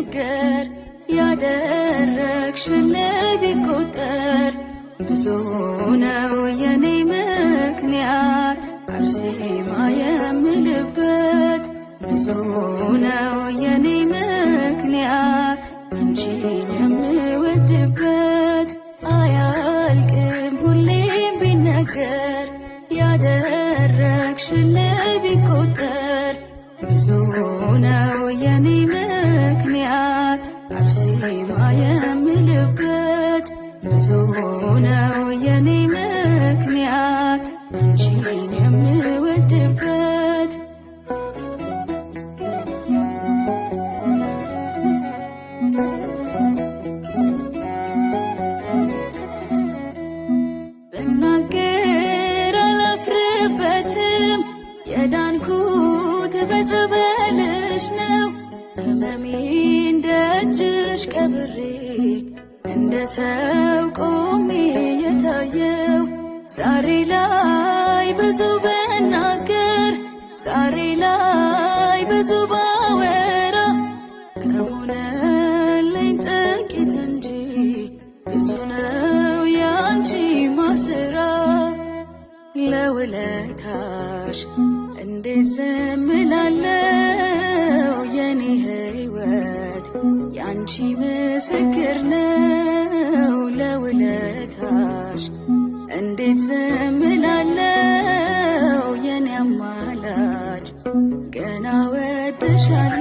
ቢነገር ያደረግሽልኝ ቢቆጠር ብዙ ነው የኔ ምክንያት አርሴማ የምልበት ብዙ ነው የኔ ምክንያት አንቺን የምወድበት አያልቅም ሁሌም ቢነገር ያደረግሽልኝ ቢቆጠር ብዙ ነው የኔ ምክንያት አርሴማ የምልበት ብዙ ነው የኔ ምክንያት አንቺን የምወድበት ብናገር አላፍርበትም የዳንኩት በጸበልሽ ነው ሕመሜን ደጅሽ ቀብሬ እንደ ሰው ቆሜ የታየው ዛሬ ላይ ብዙ ብናገር ዛሬ ላይ ብዙ ባወራ ከሆነልኝ ጥቂት እንጂ ብዙ ነው ያንቺ ማስራ ለውለታሽ እንዴት ዝም እላለሁ የኔ ሕይወት ያንቺ ምስክር ነው ለውለታሽ እንዴት ዝም እላለሁ የኔ አማላጅ ገና ወድሻለሁ